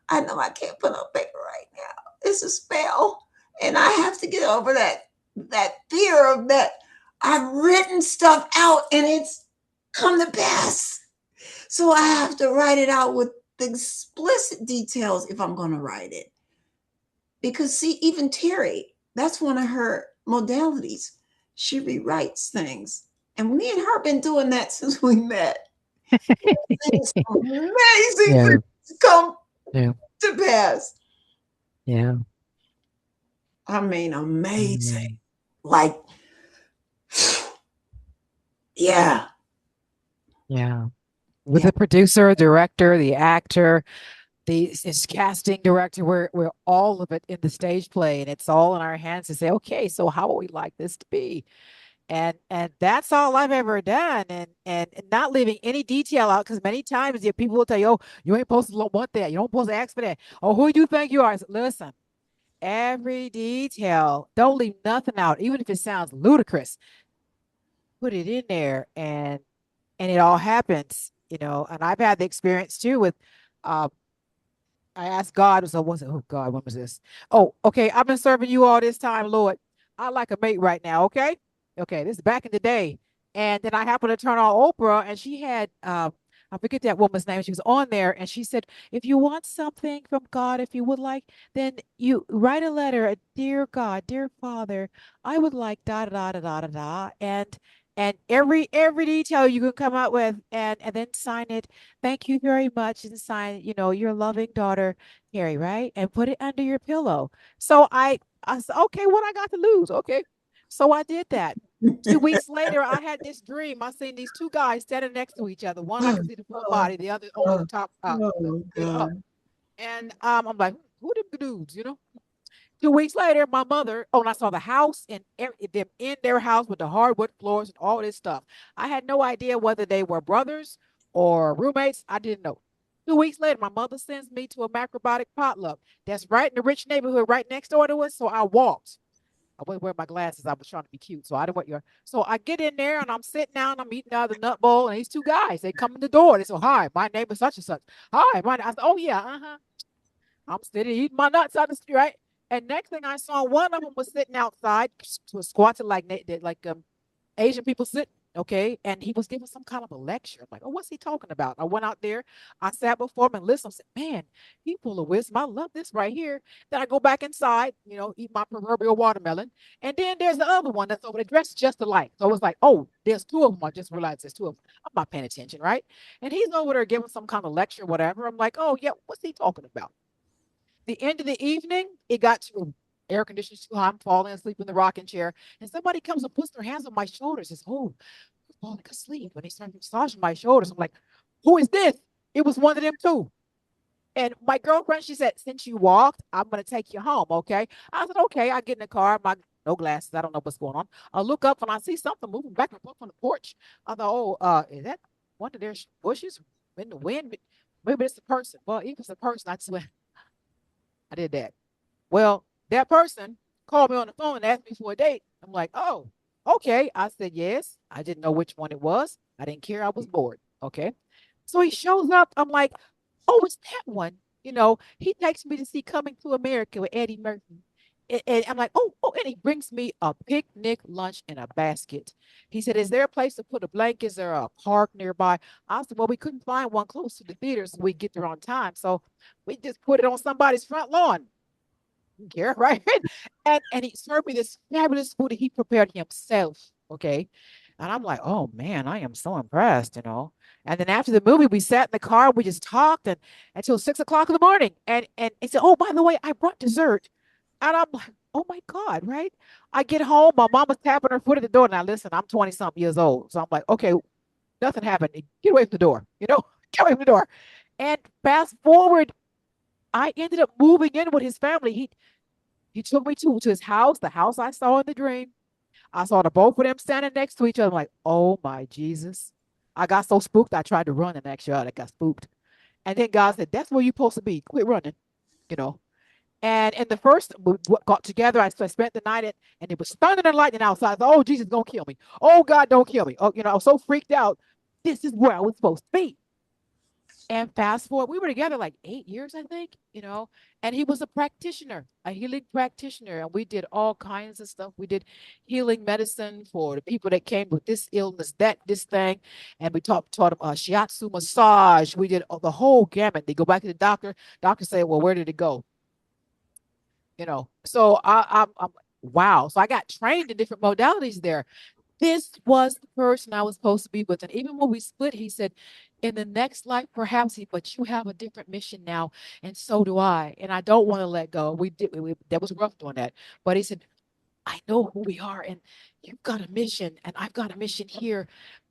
I know I can't put on paper right now. It's a spell. And I have to get over that fear of that. I've written stuff out and it's come to pass. So I have to write it out with the explicit details if I'm going to write it. Because see, even Terry, that's one of her modalities. She rewrites things. And me and her been doing that since we met. Things amazing things come to pass. Yeah. I mean, amazing. Like, yeah. Yeah. With the producer, director, the actor, the casting director, we're all of it in the stage play, and it's all in our hands to say, okay, so how would we like this to be? And that's all I've ever done, and not leaving any detail out, because many times people will tell you, oh, you ain't supposed to want that, you don't supposed to ask for that. Oh, who do you think you are? I said, listen, every detail, don't leave nothing out, even if it sounds ludicrous. Put it in there, and it all happens, and I've had the experience too with I asked God, so was it, oh God, when was this? Oh, okay, I've been serving you all this time, Lord. I like a mate right now, okay? Okay, this is back in the day. And then I happened to turn on Oprah, and she had I forget that woman's name. She was on there, and she said, if you want something from God, if you would like, then you write a letter, dear God, dear Father, I would like da da da da da da, and every detail you can come up with, and then sign it. Thank you very much, and sign, your loving daughter, Carrie, right? And put it under your pillow. So I said, okay, what I got to lose? Okay. So I did that. 2 weeks later, I had this dream. I seen these two guys standing next to each other. One I could see the full body, the other only the top Oh, up. God. And I'm like, who them dudes, 2 weeks later, my mother, and I saw the house and them in their house with the hardwood floors and all this stuff. I had no idea whether they were brothers or roommates. I didn't know. 2 weeks later, my mother sends me to a macrobiotic potluck that's right in the rich neighborhood right next door to us. So I walked. I wasn't wearing my glasses. I was trying to be cute. So I didn't want your. So I get in there and I'm sitting down. I'm eating out of the nut bowl. And these two guys, they come in the door. They say, hi, my name is such and such. Hi, I said, oh, yeah, I'm sitting eating my nuts on the street, right? And next thing I saw, one of them was sitting outside, was squatting like Asian people sit, okay? And he was giving some kind of a lecture. I'm like, oh, what's he talking about? I went out there, I sat before him and listened. I said, man, he full of wisdom. I love this right here. Then I go back inside, eat my proverbial watermelon. And then there's the other one that's over there dressed just alike. So it was like, oh, there's two of them. I just realized there's two of them. I'm not paying attention, right? And he's over there giving some kind of lecture, whatever. I'm like, oh, yeah, what's he talking about? The end of the evening, it got to air conditioning too hot. I'm falling asleep in the rocking chair. And somebody comes and puts their hands on my shoulders. Says, oh, I'm falling asleep. And they start massaging my shoulders. I'm like, who is this? It was one of them too. And my girlfriend, she said, since you walked, I'm going to take you home. Okay. I said, okay. I get in the car, no glasses. I don't know what's going on. I look up and I see something moving back and forth on the porch. I thought, oh, is that one of their bushes in the wind? Maybe it's the person. Well, if it's a person, I just went, I did that. Well, that person called me on the phone and asked me for a date. I'm like, oh, okay. I said, yes. I didn't know which one it was. I didn't care. I was bored. Okay. So he shows up. I'm like, oh, it's that one. He takes me to see Coming to America with Eddie Murphy. And I'm like, oh, and he brings me a picnic lunch in a basket. He said, is there a place to put a blanket? Is there a park nearby? I said, well, we couldn't find one close to the theater so we get there on time. So we just put it on somebody's front lawn. Didn't care, right? And he served me this fabulous food that he prepared himself. Okay. And I'm like, oh man, I am so impressed. And then after the movie, we sat in the car, we just talked until 6 o'clock in the morning. And he said, oh, by the way, I brought dessert. And I'm like, oh my God, right? I get home, my mama's tapping her foot at the door. Now listen, I'm 20 something years old. So I'm like, okay, nothing happened. Get away from the door, get away from the door. And fast forward, I ended up moving in with his family. He took me to his house, the house I saw in the dream. I saw the both of them standing next to each other. I'm like, oh my Jesus. I got so spooked, I tried to run and actually I got spooked. And then God said, that's where you're supposed to be. Quit running, you know. And in the first, we got together. I spent the night and it was thunder and lightning outside. I thought, oh, Jesus, gonna kill me. Oh, God, don't kill me. Oh, I was so freaked out. This is where I was supposed to be. And fast forward, we were together like 8 years, I think. And he was a practitioner, a healing practitioner. And we did all kinds of stuff. We did healing medicine for the people that came with this illness, this thing. And we taught them shiatsu massage. We did the whole gamut. They go back to the doctor. Doctor said, well, where did it go? So I'm wow. So I got trained in different modalities there. This was the person I was supposed to be with. And even when we split, he said, in the next life, perhaps, but you have a different mission now. And so do I. And I don't want to let go. That was rough doing that. But he said, I know who we are. And you've got a mission. And I've got a mission here.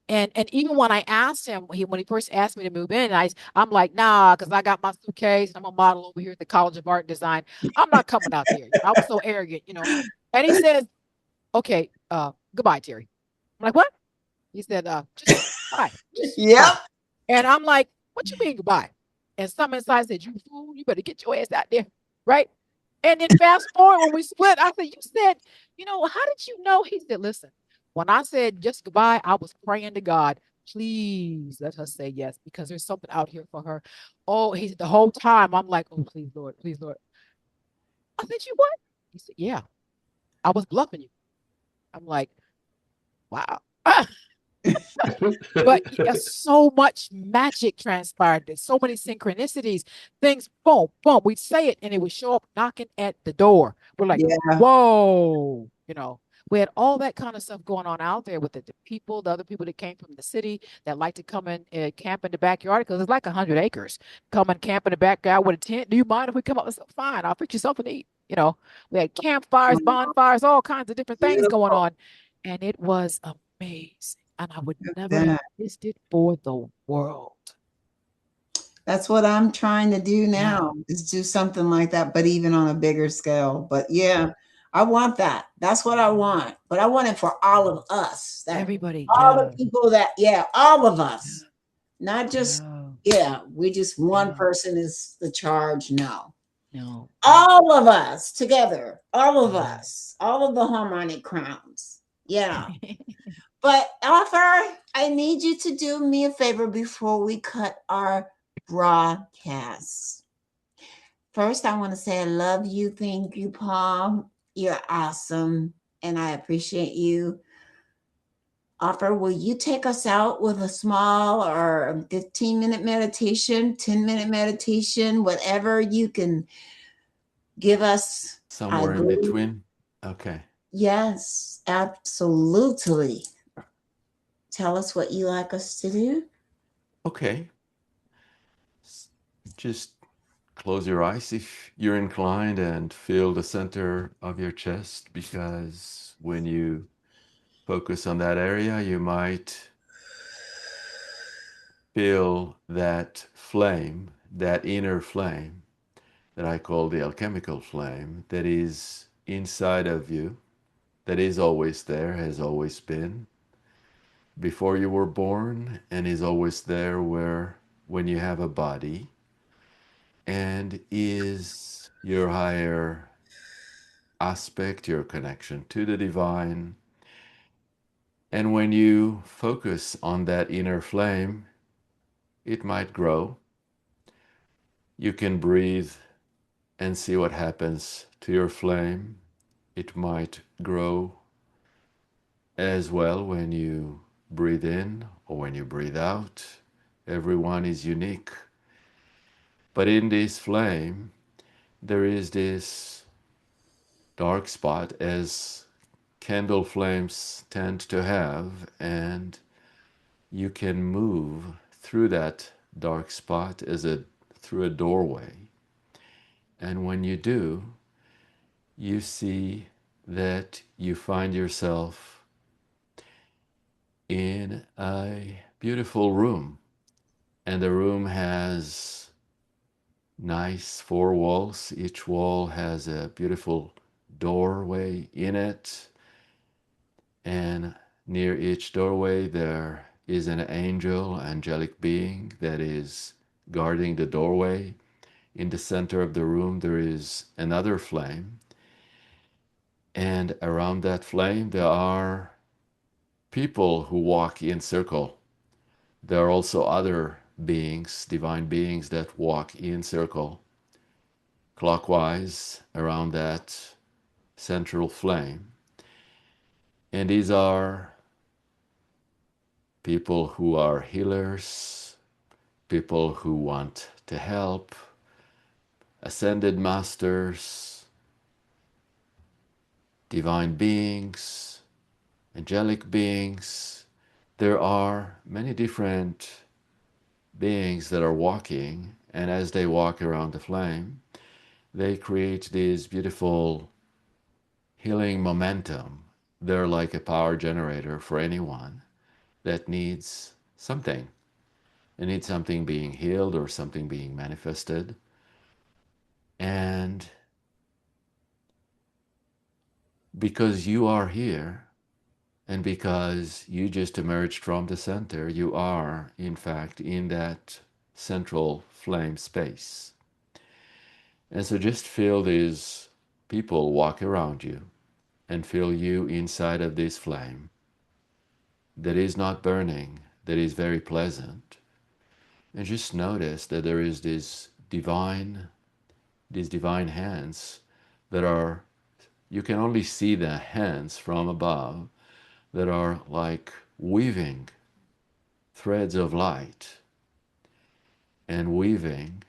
And even when I asked him, when he first asked me to move in, I'm like, nah, because I got my suitcase and I'm a model over here at the College of Art and Design. I'm not coming out there. I was so arrogant. And he says, okay, goodbye, Terry. I'm like, what? He said, just bye. Yep. Bye. And I'm like, what you mean goodbye? And some inside said, you fool, you better get your ass out there. Right? And then fast forward when we split, I said, you said, how did you know? He said, listen, when I said just goodbye, I was praying to God, please let her say yes, because there's something out here for her. Oh, he said, the whole time I'm like, oh, please, Lord, please, Lord. I said, you what? He said, yeah, I was bluffing you. I'm like, wow. But so much magic transpired. There's so many synchronicities. Things, boom, boom. We'd say it and it would show up knocking at the door. We're like, Yeah. whoa, we had all that kind of stuff going on out there with the people, the other people that came from the city that like to come in and camp in the backyard because it's like 100 acres. Come and camp in the backyard with a tent. Do you mind if we come up? With fine, I'll fix you something to eat. We had campfires, bonfires, all kinds of different things going on. And it was amazing. And I would never have that. missed it for the world. That's what I'm trying to do Yeah. now, is do something like that, but even on a bigger scale. But yeah, I want that. That's what I want. But I want it for all of us. That Everybody, all the people that, yeah, all of us. Not just, yeah, we just one person is the charge. No. No. All of us together, all of us, all of the harmonic crowns. Yeah. But Ofer, I need you to do me a favor before we cut our broadcast. First, I want to say I love you. Thank you, Paul. You're awesome. And I appreciate you. Ofer, will you take us out with a small or 15-minute meditation, 10-minute meditation, whatever you can give us? Somewhere in between. Okay. Yes, absolutely. Tell us what you like us to do. Okay. Just close your eyes if you're inclined and feel the center of your chest, because when you focus on that area, you might feel that flame, that inner flame that I call the alchemical flame, that is inside of you, that is always there, has always been before you were born, and is always there when you have a body, and is your higher aspect, your connection to the divine. And when you focus on that inner flame, it might grow. You can breathe and see what happens to your flame. It might grow as well when you breathe in or when you breathe out. Everyone is unique. But in this flame, there is this dark spot, as candle flames tend to have, and you can move through that dark spot through a doorway. And when you do, you see that you find yourself in a beautiful room. And the room has nice four walls. Each wall has a beautiful doorway in it. And near each doorway, there is an angelic being that is guarding the doorway. In the center of the room, there is another flame. And around that flame, there are people who walk in circle. There are also other beings, divine beings, that walk in circle clockwise around that central flame. And these are people who are healers, people who want to help, ascended masters, divine beings, angelic beings. There are many different beings that are walking, and as they walk around the flame, they create this beautiful healing momentum. They're like a power generator for anyone that needs something. They need something being healed or something being manifested. And because you are here, and because you just emerged from the center, you are, in fact, in that central flame space. And so just feel these people walk around you and feel you inside of this flame that is not burning, that is very pleasant. And just notice that there is these divine hands that are, you can only see the hands from above, that are like weaving threads of light and weaving,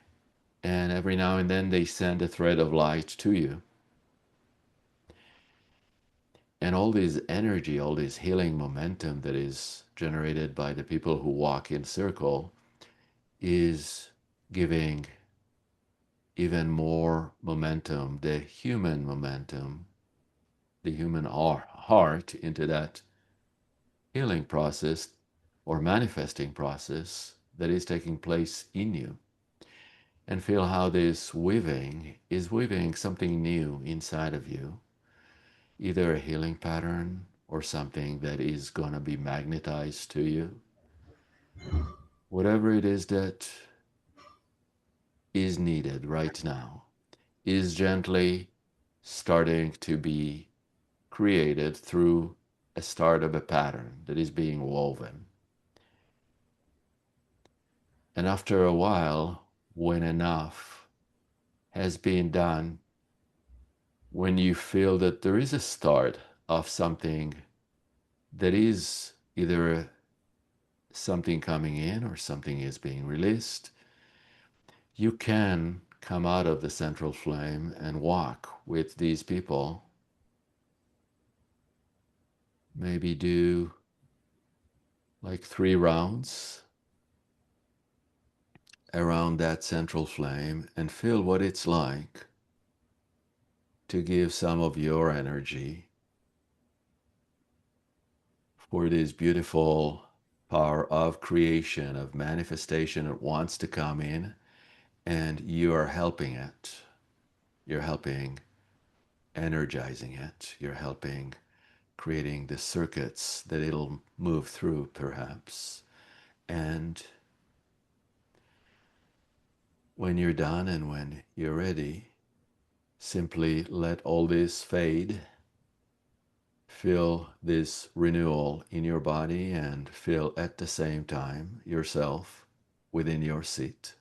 and every now and then they send a thread of light to you. And all this energy, all this healing momentum that is generated by the people who walk in circle is giving even more momentum, the human momentum, the human heart into that healing process or manifesting process that is taking place in you. And feel how this weaving is weaving something new inside of you, either a healing pattern or something that is going to be magnetized to you. Whatever it is that is needed right now is gently starting to be created through a start of a pattern that is being woven. And after a while, when enough has been done, when you feel that there is a start of something that is either something coming in or something is being released, you can come out of the central flame and walk with these people. Maybe do like 3 rounds around that central flame and feel what it's like to give some of your energy for this beautiful power of creation, of manifestation that wants to come in, and you are helping it. You're helping energizing it. You're helping creating the circuits that it'll move through, perhaps. And when you're done and when you're ready, simply let all this fade. Feel this renewal in your body and feel at the same time yourself within your seat.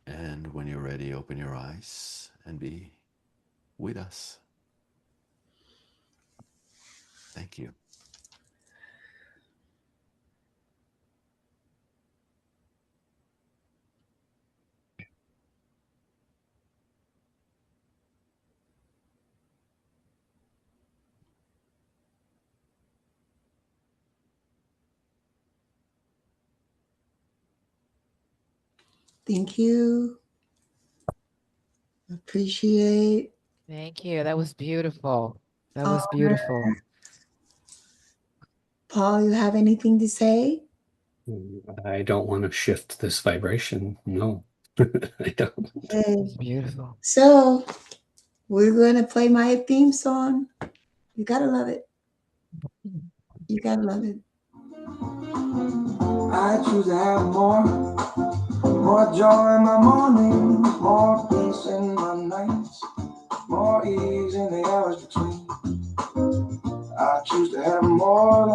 And when you're ready, open your eyes and be with us. Thank you. Thank you. Appreciate. Thank you. That was beautiful. That was beautiful. Paul, you have anything to say? I don't want to shift this vibration. No, I don't. Okay. It's beautiful. So we're going to play my theme song. You got to love it. You got to love it. I choose to have more joy in my mornings, more peace in my nights, more ease in the hours between. I choose to have more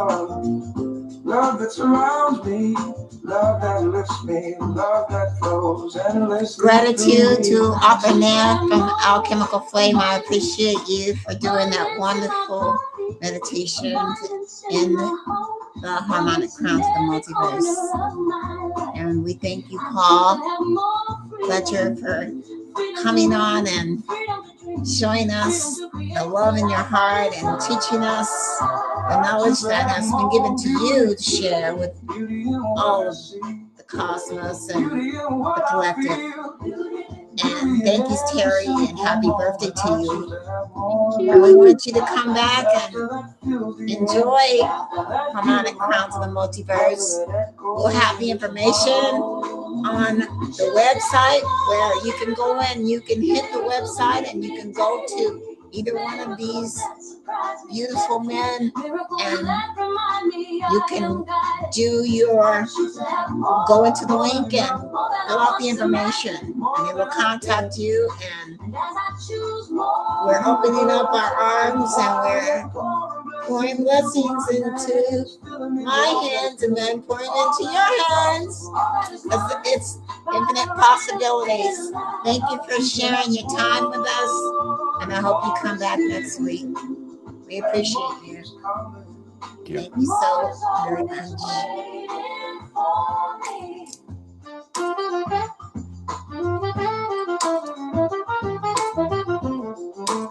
love that surrounds me, love that lifts me, love that flows endlessly. Gratitude to Ofer Niv from Alchemical Flame. I appreciate you for doing that wonderful meditation in the harmonic crowns of the multiverse. And we thank you, Paul Fletcher, for coming on and showing us the love in your heart and teaching us the knowledge that has been given to you to share with all of the cosmos and the collective. And thank you, Terry, and happy birthday to you. And we want you to come back and enjoy Harmonic Crowns of the Multiverse. We'll have the information on the website where you can go in, you can hit the website and you can go to either one of these beautiful men and you can do your, go into the link and fill out the information and they will contact you, and we're opening up our arms and we're pouring blessings into my hands and then pouring into your hands. It's infinite possibilities. Thank you for sharing your time with us, and I hope you come back next week. We appreciate you. Thank you so very much.